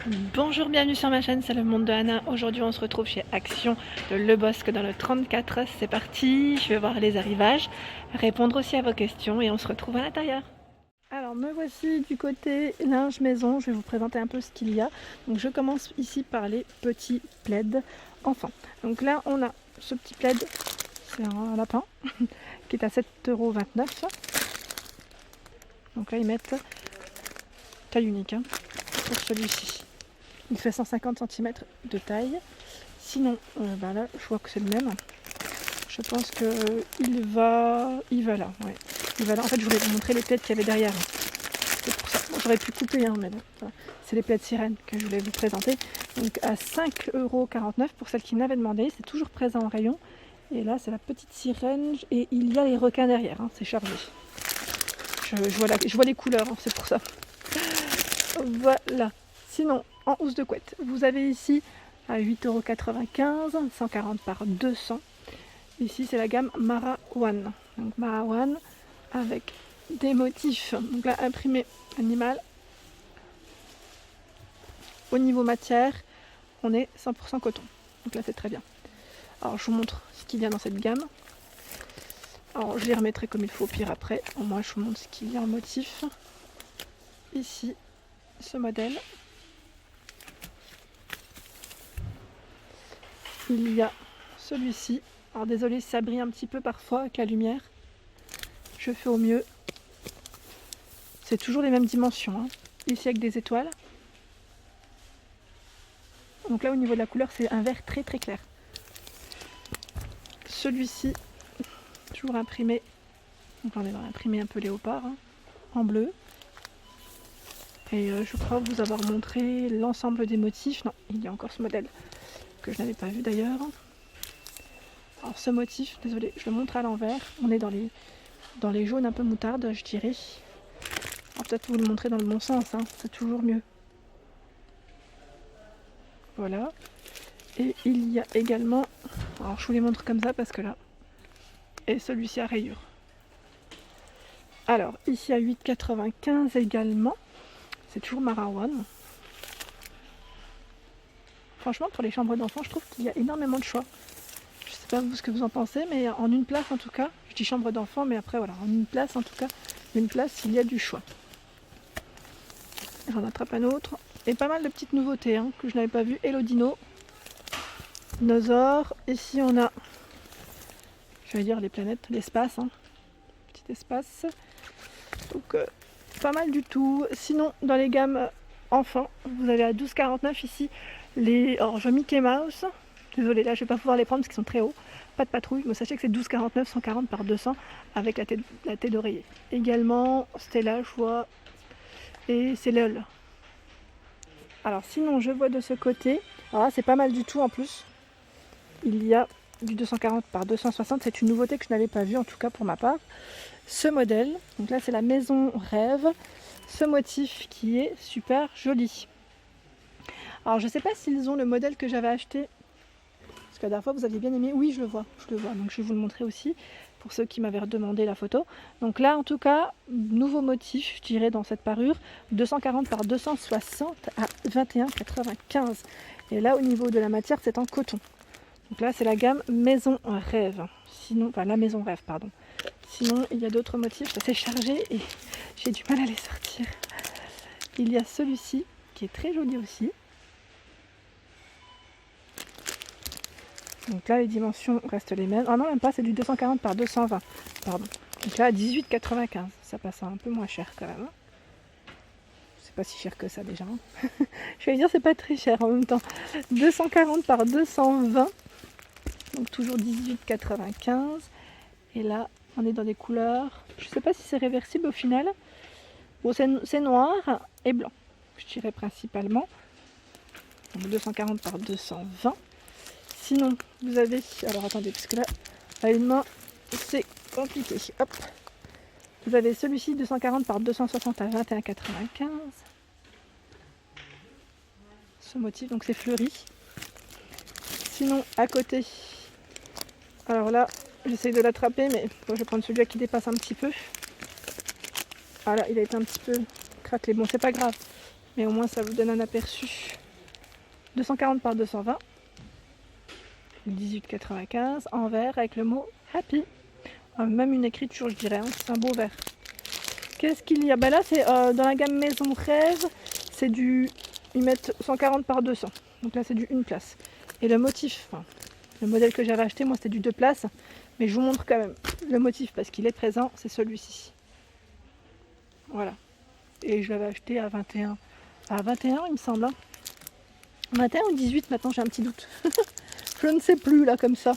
Bonjour, bienvenue sur ma chaîne, c'est le monde de Anna. Aujourd'hui on se retrouve chez Action de Le Bosc dans le 34. C'est parti, je vais voir les arrivages, répondre aussi à vos questions et on se retrouve à l'intérieur. Alors me voici du côté linge maison, je vais vous présenter un peu ce qu'il y a. Donc je commence ici par les petits plaids enfants. Donc là on a ce petit plaid, c'est un lapin, qui est à 7,29 €. Donc là ils mettent taille unique pour celui-ci. Il fait 150 cm de taille. Sinon, là, je vois que c'est le même. Je pense que il va là. Ouais. Il va là. En fait, je voulais vous montrer les plaids qu'il y avait derrière. C'est pour ça. Bon, j'aurais pu couper, mais bon. Voilà. C'est les plaids sirènes que je voulais vous présenter. Donc à 5,49 € pour celles qui m'avaient demandé. C'est toujours présent en rayon. Et là, c'est la petite sirène. Et il y a les requins derrière. C'est chargé. Je vois les couleurs, c'est pour ça. Voilà. Sinon, en housse de couette, vous avez ici à 8,95 €, 140 par 200. Ici, c'est la gamme Mara One. Donc Mara One avec des motifs. Donc là, imprimé animal. Au niveau matière, on est 100% coton. Donc là, c'est très bien. Alors, je vous montre ce qu'il y a dans cette gamme. Alors, je les remettrai comme il faut au pire après. Au moins, je vous montre ce qu'il y a en motif. Ici, ce modèle. Il y a celui-ci. Alors désolé si ça brille un petit peu parfois avec la lumière. Je fais au mieux. C'est toujours les mêmes dimensions. Ici avec des étoiles. Donc là au niveau de la couleur c'est un vert très très clair. Celui-ci, toujours imprimé. Donc on est imprimé un peu léopard, en bleu. Et je crois vous avoir montré l'ensemble des motifs. Non, il y a encore ce modèle que je n'avais pas vu d'ailleurs. Alors ce motif, désolé, je le montre à l'envers. On est dans les jaunes un peu moutarde, je dirais. Alors peut-être vous le montrer dans le bon sens, c'est toujours mieux. Voilà. Et il y a également, alors je vous les montre comme ça parce que là, et celui-ci à rayures. Alors ici à 8,95 € également, c'est toujours Mara One. Franchement pour les chambres d'enfants, je trouve qu'il y a énormément de choix. Je sais pas vous ce que vous en pensez, mais en une place en tout cas, je dis chambre d'enfant, mais après voilà, en une place en tout cas, il y a du choix. J'en attrape un autre. Et pas mal de petites nouveautés que je n'avais pas vues. Elodino, Dinosaure. Ici on a, je vais dire les planètes, l'espace. Petit espace. Donc pas mal du tout. Sinon dans les gammes enfants, vous avez à 12,49 € ici les oranges Mickey Mouse. Désolée, là je vais pas pouvoir les prendre parce qu'ils sont très hauts. Pas de patrouille, mais sachez que c'est 12,49 €, 140 par 200 avec la tête d'oreiller. Également Stella, je vois. Et c'est LOL. Alors sinon je vois de ce côté, alors là c'est pas mal du tout en plus. Il y a du 240 par 260, c'est une nouveauté que je n'avais pas vue en tout cas pour ma part. Ce modèle, donc là c'est la maison rêve, ce motif qui est super joli. Alors je sais pas s'ils ont le modèle que j'avais acheté, parce que la dernière fois vous aviez bien aimé, oui je le vois, donc je vais vous le montrer aussi pour ceux qui m'avaient redemandé la photo. Donc là en tout cas, nouveau motif je dirais dans cette parure, 240 par 260 à 21,95 €. Et là au niveau de la matière c'est en coton. Donc là c'est la gamme maison rêve. Sinon, enfin la maison rêve pardon. Sinon il y a d'autres motifs, c'est chargé et j'ai du mal à les sortir. Il y a celui-ci qui est très joli aussi. Donc là les dimensions restent les mêmes. Ah non même pas, c'est du 240 par 220. Pardon. Donc là à 18,95 €. Ça passe un peu moins cher quand même. C'est pas si cher que ça déjà. Je vais dire c'est pas très cher en même temps. 240 par 220. Donc toujours 18,95 €. Et là on est dans des couleurs. Je sais pas si c'est réversible au final. Bon c'est noir et blanc. Je dirais principalement. Donc 240 par 220. Sinon, vous avez... Alors attendez, parce que là, à une main, c'est compliqué. Hop. Vous avez celui-ci, 240 par 260 à 21,95 €. Ce motif, donc c'est fleuri. Sinon, à côté... Alors là, j'essaye de l'attraper, mais bon, je vais prendre celui-là qui dépasse un petit peu. Voilà, il a été un petit peu craquelé. Bon, c'est pas grave. mais au moins ça vous donne un aperçu. 240 par 220. 18,95 en vert avec le mot Happy. Même une écriture, je dirais, hein, c'est un beau vert. Qu'est-ce qu'il y a? Là, c'est dans la gamme Maison Rêve, c'est du. Ils mettent 140 par 200. Donc là, c'est du 1 place. Et le motif, le modèle que j'avais acheté, moi, c'était du 2 places. Mais je vous montre quand même le motif parce qu'il est présent, c'est celui-ci. Voilà. Et je l'avais acheté à 21. À 21, il me semble. 21 ou 18 maintenant, j'ai un petit doute. Je ne sais plus là comme ça.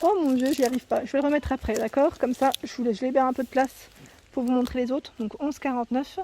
Oh mon dieu, j'y arrive pas. Je vais le remettre après, d'accord? Comme ça, je libère un peu de place pour vous montrer les autres. Donc 11,49.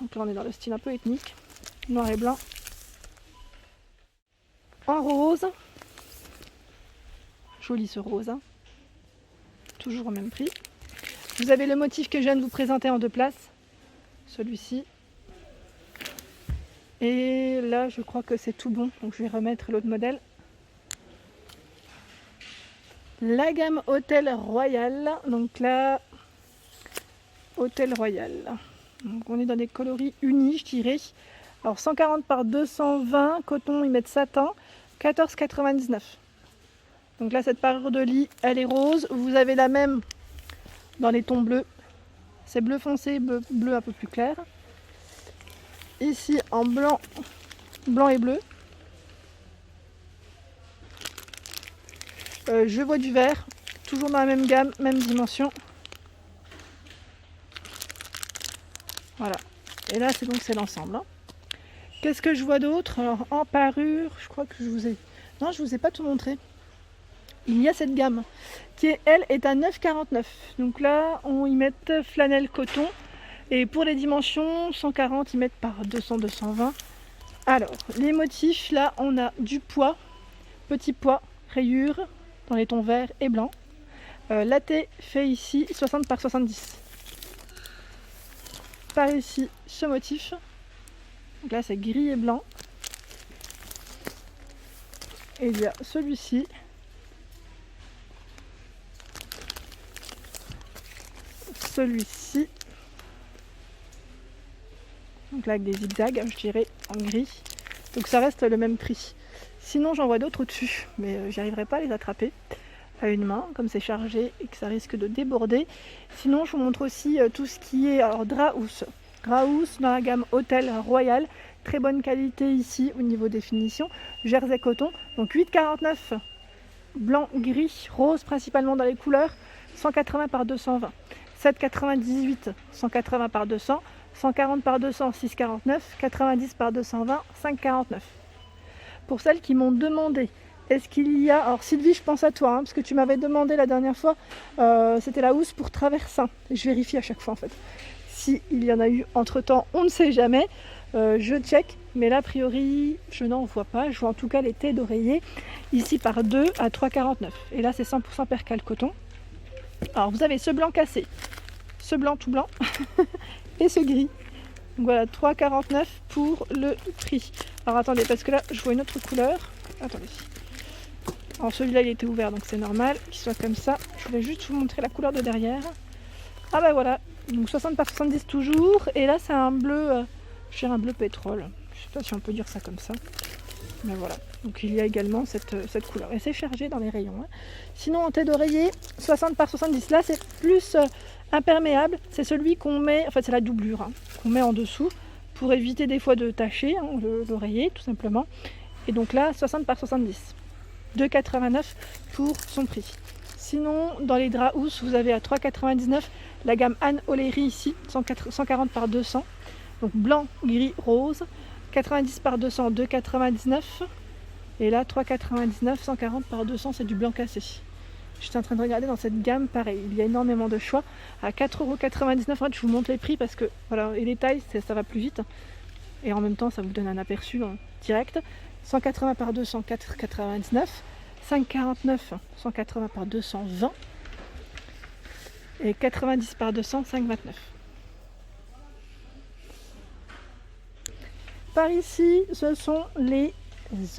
Donc là, on est dans le style un peu ethnique. Noir et blanc. En rose. Joli ce rose. Hein. Toujours au même prix. Vous avez le motif que je viens de vous présenter en 2 places. Celui-ci. Et là, je crois que c'est tout bon. Donc je vais remettre l'autre modèle. La gamme Hôtel Royal. Donc là, Hôtel Royal. Donc on est dans des coloris unis, je dirais. Alors 140 par 220, coton, ils mettent satin, 14,99. Donc là, cette parure de lit, elle est rose. Vous avez la même dans les tons bleus. C'est bleu foncé, bleu un peu plus clair. Ici, en blanc, blanc et bleu. Je vois du vert, toujours dans la même gamme, même dimension. Voilà. Et là, c'est l'ensemble. Hein. Qu'est-ce que je vois d'autre? Alors, en parure, je crois que je vous ai... Non, je vous ai pas tout montré. Il y a cette gamme qui, elle, est à 9,49. Donc là, on y met flanelle coton. Et pour les dimensions, 140, ils mettent par 200, 220. Alors, les motifs, là, on a du pois, petit pois, rayures, dans les tons vert et blanc. Latte fait ici 60 par 70. Par ici, ce motif. Donc là, c'est gris et blanc. Et il y a celui-ci. Celui-ci. Donc là, avec des zigzags, je dirais, en gris. Donc ça reste le même prix. Sinon, j'en vois d'autres au-dessus, mais j'y arriverai pas à les attraper à une main, comme c'est chargé et que ça risque de déborder. Sinon, je vous montre aussi tout ce qui est alors drap housse. Drap housse dans la gamme Hôtel Royal. Très bonne qualité ici au niveau des finitions. Jersey coton, donc 8,49. Blanc, gris, rose principalement dans les couleurs. 180 par 220. 7,98, 180 par 200. 140 par 200, 6,49. 90 par 220, 5,49. Pour celles qui m'ont demandé, est-ce qu'il y a... Alors Sylvie, je pense à toi, parce que tu m'avais demandé la dernière fois, c'était la housse pour traversin. Je vérifie à chaque fois en fait. Si il y en a eu entre-temps, on ne sait jamais. Je check, mais là, a priori, je n'en vois pas. Je vois en tout cas les têtes d'oreiller, ici par 2 à 3,49. Et là, c'est 100% percale coton. Alors vous avez ce blanc cassé, ce blanc tout blanc, et ce gris. Donc voilà, 3,49 pour le prix. Alors attendez, parce que là, je vois une autre couleur. Attendez. Alors celui-là, il était ouvert, donc c'est normal qu'il soit comme ça. Je voulais juste vous montrer la couleur de derrière. Ah bah voilà, donc 60 par 70 toujours. Et là, c'est un bleu, je dirais un bleu pétrole. Je sais pas si on peut dire ça comme ça. Mais voilà, donc il y a également cette couleur. Et c'est chargé dans les rayons. Hein. Sinon, en tête d'oreiller, 60 par 70. Là, c'est plus imperméable. C'est celui qu'on met, en fait, c'est la doublure hein, qu'on met en dessous pour éviter des fois de tacher hein, l'oreiller, tout simplement. Et donc là, 60 par 70. 2,89 pour son prix. Sinon, dans les draps housses, vous avez à 3,99 la gamme Anne O'Leary ici, 140 par 200. Donc blanc, gris, rose. 90 par 200, 2,99. Et là, 3,99, 140 par 200, c'est du blanc cassé. J'étais en train de regarder dans cette gamme, pareil, il y a énormément de choix. À 4,99€, en fait, je vous montre les prix parce que, voilà, et les tailles, ça va plus vite. Et en même temps, ça vous donne un aperçu direct. 180 par 200, 4,99. 5,49, 180 par 200, 20. Et 90 par 200, 5,29. Par ici, ce sont les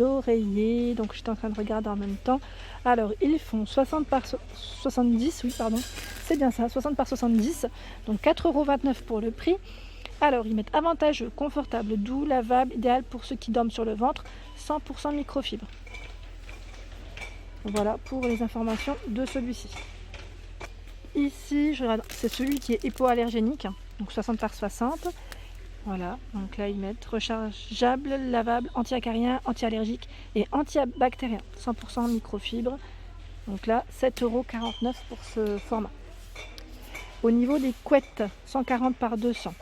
oreillers. Donc, j'étais en train de regarder en même temps. Alors, ils font 60 par 70, oui, pardon. C'est bien ça, 60 par 70. Donc, 4,29€ pour le prix. Alors, ils mettent avantageux, confortable, doux, lavable, idéal pour ceux qui dorment sur le ventre, 100% microfibre. Voilà pour les informations de celui-ci. Ici, je regarde, c'est celui qui est hypoallergénique, donc 60 par 60. Voilà, donc là ils mettent rechargeable, lavable, anti-acarien, anti-allergique et antibactérien, 100% microfibre. Donc là, 7,49 € pour ce format. Au niveau des couettes, 140 par 200.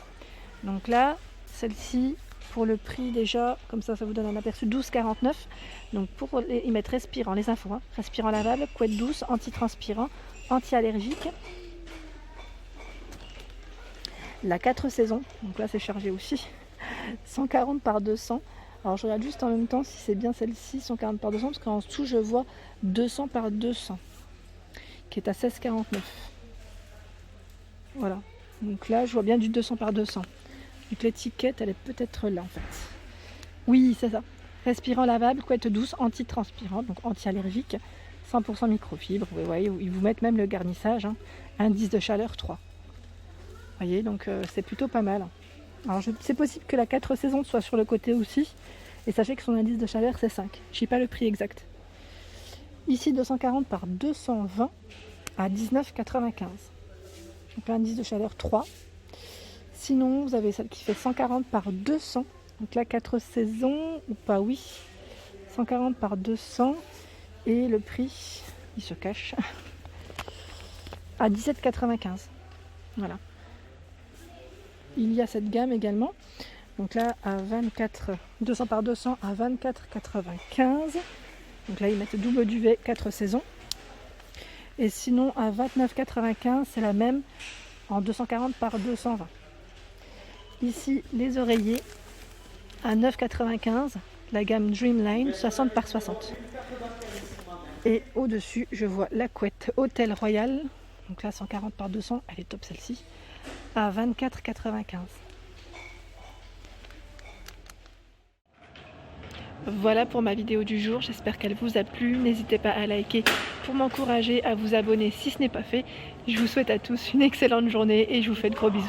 Donc là, celle-ci, pour le prix déjà, comme ça vous donne un aperçu, 12,49 €. Donc pour ils mettent respirant, les infos, hein, respirant lavable, couette douce, anti-transpirant, anti-allergique. La 4 saisons, donc là c'est chargé aussi, 140 par 200. Alors je regarde juste en même temps si c'est bien celle-ci, 140 par 200, parce qu'en dessous je vois 200 par 200, qui est à 16,49 €. Voilà, donc là je vois bien du 200 par 200. Donc l'étiquette elle est peut-être là en fait. Oui, c'est ça. Respirant lavable, couette douce, anti-transpirant, donc anti-allergique, 100% microfibre. Vous voyez, ils vous mettent même le garnissage, hein. Indice de chaleur 3. Vous voyez, donc c'est plutôt pas mal. Alors c'est possible que la 4 saisons soit sur le côté aussi. Et sachez que son indice de chaleur c'est 5. Je n'ai pas le prix exact. Ici 240 par 220 à 19,95. Donc l'indice de chaleur 3. Sinon vous avez celle qui fait 140 par 200. Donc là 4 saisons ou pas, oui. 140 par 200. Et le prix, il se cache, à 17,95. Voilà. Il y a cette gamme également, donc là à 200 par 200 à 24,95. Donc là ils mettent double duvet 4 saisons. Et sinon à 29,95 c'est la même en 240 par 220. Ici les oreillers à 9,95, la gamme Dreamline 60 par 60. Et au-dessus je vois la couette Hôtel Royal, donc là 140 par 200, elle est top celle-ci, à 24,95. Voilà pour ma vidéo du jour, j'espère qu'elle vous a plu. N'hésitez pas à liker pour m'encourager, à vous abonner si ce n'est pas fait. Je vous souhaite à tous une excellente journée et je vous fais de gros bisous.